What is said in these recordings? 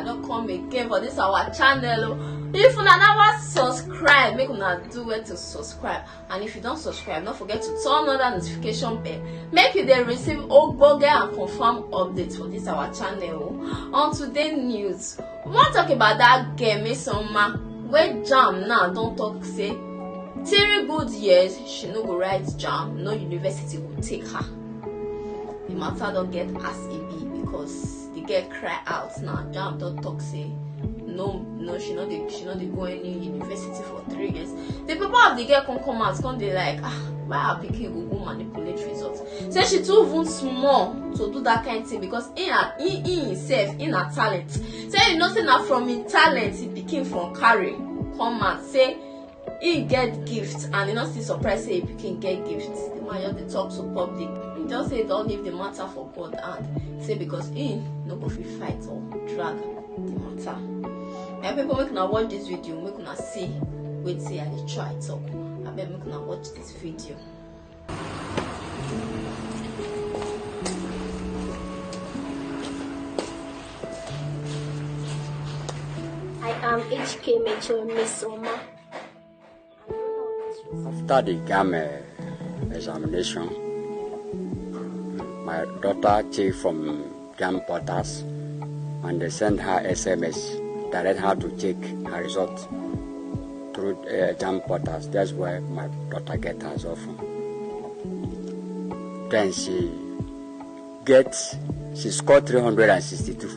I don't come again for this our channel. If you never subscribe, make una do where to subscribe. And if you don't subscribe, don't forget to turn on that notification bell. Make you then receive ogbonge and confirm updates for this our channel. On today's news, we want to talk about that girl Mesoma where Jam now don't talk say 3 good years she no go write Jam, no university will take her. The matter don't get as it be because the girl cry out now. Jam don't talk say no, she not dey go any university for 3 years. The people of the girl come out, come they like, why are picking go manipulate results? Say she too even small to do that kind of thing because in himself, in her talent. Say you know say now from his talent he picking from carry come out say he get gifts and he not still surprised say he can get gifts. The man just dey talk to public. He just say don't leave the matter for God and say because he no go fit fight or drag the matter. My people make una watch this video, make una see wait say I dey try talk. I bet make una watch this video. I am HK Mesoma. After the GAM examination, my daughter checked from GAM portals and they sent her SMS, direct her to check her result through GAM portals. That's where my daughter gets her result from. Then she scored 362.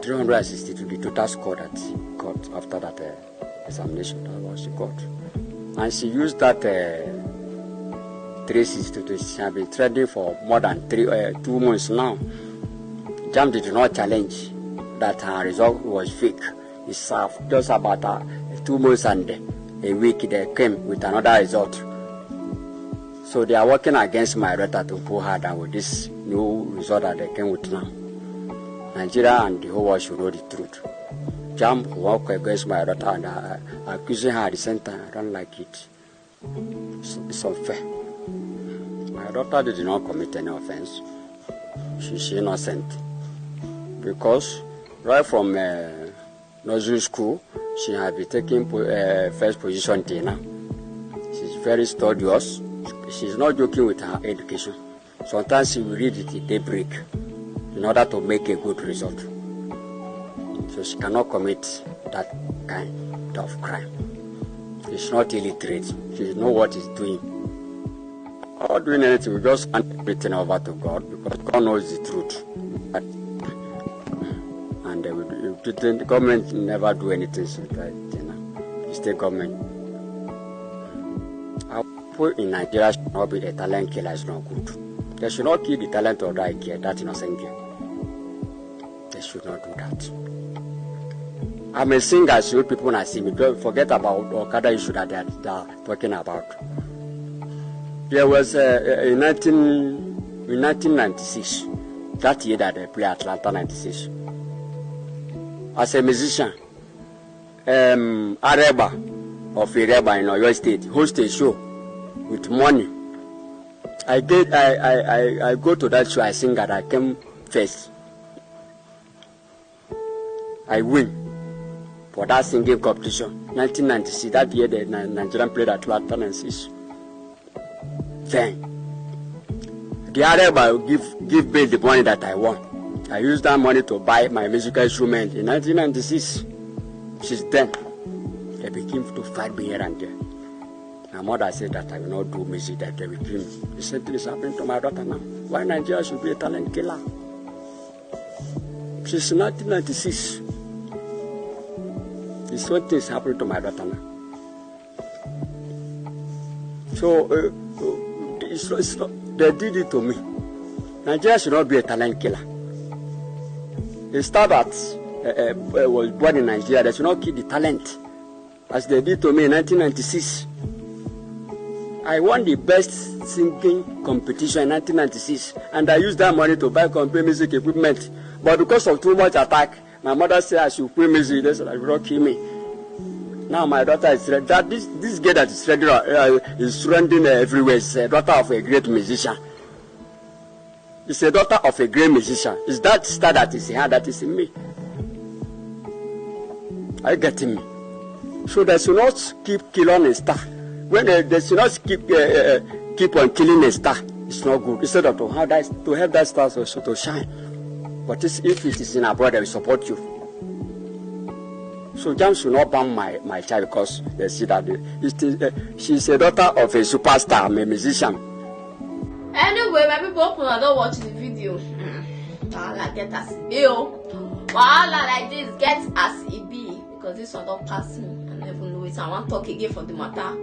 362, the total score that she got after that examination, that was she got. And she used that 362. She has been training for more than 2 months now. Jam did not challenge that her result was fake. It's just about 2 months and a week they came with another result. So they are working against my daughter to pull her down with this new result that they came with now. Nigeria and the whole world should know the truth. Jam work against my daughter and accusing her at the same time. I don't like it. It's unfair. My daughter did not commit any offense. She's innocent. Because right from nursery school, she has been taking first position till now. She's very studious. She's not joking with her education. Sometimes she will read it till daybreak in order to make a good result. So she cannot commit that kind of crime. She's not illiterate. She knows what she's doing. Not doing anything, we just hand everything over to God because God knows the truth. And the government never do anything like that. The state government. Our people in Nigeria should not be a talent killer. It's not good. They should not kill the talent of that girl, that innocent girl. They should not do that. I'm a singer, so people not see me. Don't forget about Okada issue that they are talking about. There was in 1996, that year that they played Atlanta 96. As a musician, Areba of Ireba in Oyo State hosted a show with money. I go to that show, I sing and I came first. I win for that singing competition. 1996, that year the Nigerian played at Atlanta 96. Then the Areba will give me the money that I won. I used that money to buy my musical instrument in 1996. Since then, they began to fight me here and there. My mother said that I will not do music, that they will kill me. He said this is happening to my daughter now. Why Nigeria should be a talent killer? Since 1996, this one thing is happening to my daughter now. So, it's not, they did it to me. Nigeria should not be a talent killer. The star that was born in Nigeria, they should not kill the talent, as they did to me in 1996. I won the best singing competition in 1996, and I used that money to buy complete music equipment. But because of too much attack, my mother said I should play music. They said I will not kill me. Now my daughter is that this girl that is trending everywhere is a daughter of a great musician. It's a daughter of a great musician. It's that star that is in her that is in me. Are you getting me? So they should not keep killing a star. When they should not keep on killing a star, it's not good. Instead of to have that star to shine. But if it is in abroad, they will support you. So Jam should not ban my child because they see that she's a daughter of a superstar, a musician. Anyway, my people, open and don't watch the video. Wahala get as it be. Wahala like this get as it be. Because this one don't pass me. I never know it. I want to talk again for the matter.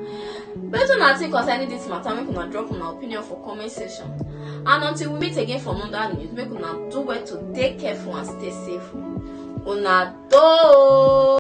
Based on nothing concerning this matter, make una drop my opinion for comment section. And until we meet again for another news, make una do well to take careful and stay safe. Una do.